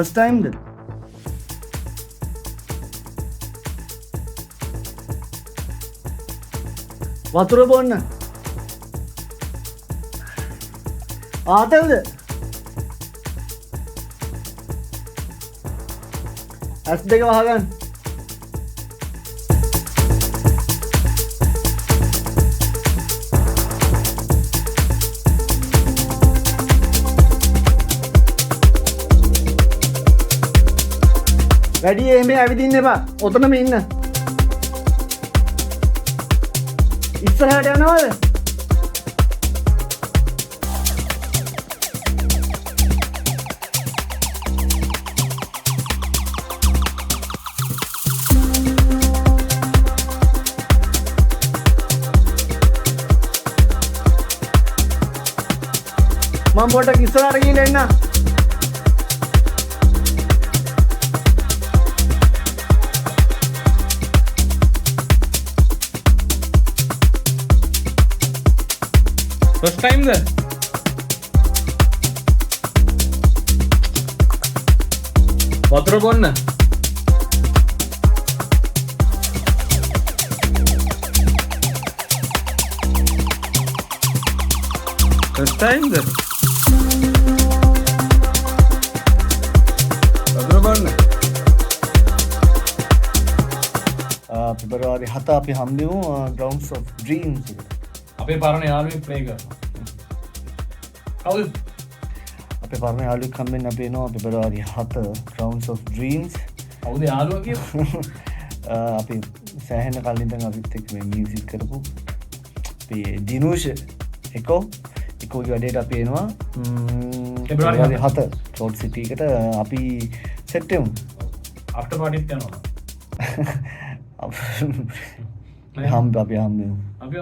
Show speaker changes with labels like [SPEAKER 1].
[SPEAKER 1] First ටයිම්ද? වතුර බොන්න. ආතල්ද? ඇස් දෙක වහගන්න. වැඩි එහෙම ඇවිදින්න එපා. ඔතනම ඉන්න. ඉස්සරහට යනවද? මම පොඩ්ඩක් ඉස්සරහට ගිහින් එන්න.
[SPEAKER 2] First time there? වතුර බොන්න. First time there? වතුර බොන්න.
[SPEAKER 1] පෙබරවාරි 7 අපි හම්බෙමු Grounds of Dreams එකට.
[SPEAKER 2] අපේ පරණ යාළුවෙක් ප්ලේ කරනවා. කවුද?
[SPEAKER 1] අපේ පරණ යාළුවෙක් හම්බෙන්න අපි එනවා පෙබරවාරි 7 Grounds of Dreams.
[SPEAKER 2] කවුද යාළුවා කියලා?
[SPEAKER 1] අපි සෑහෙන කලින් ඉඳන් අපිත් එක්ක මේ මියුසික් කරපු අපි දිනුෂ් එකෝගේ වැඩේට අපි එනවා පෙබරවාරි 7 රෝඩ් සිටි එකට අපි සෙට් වෙමු.
[SPEAKER 2] ආෆ්ටර් පාටිත් යනවා.
[SPEAKER 1] අපි හම්බෙමු.
[SPEAKER 2] අපි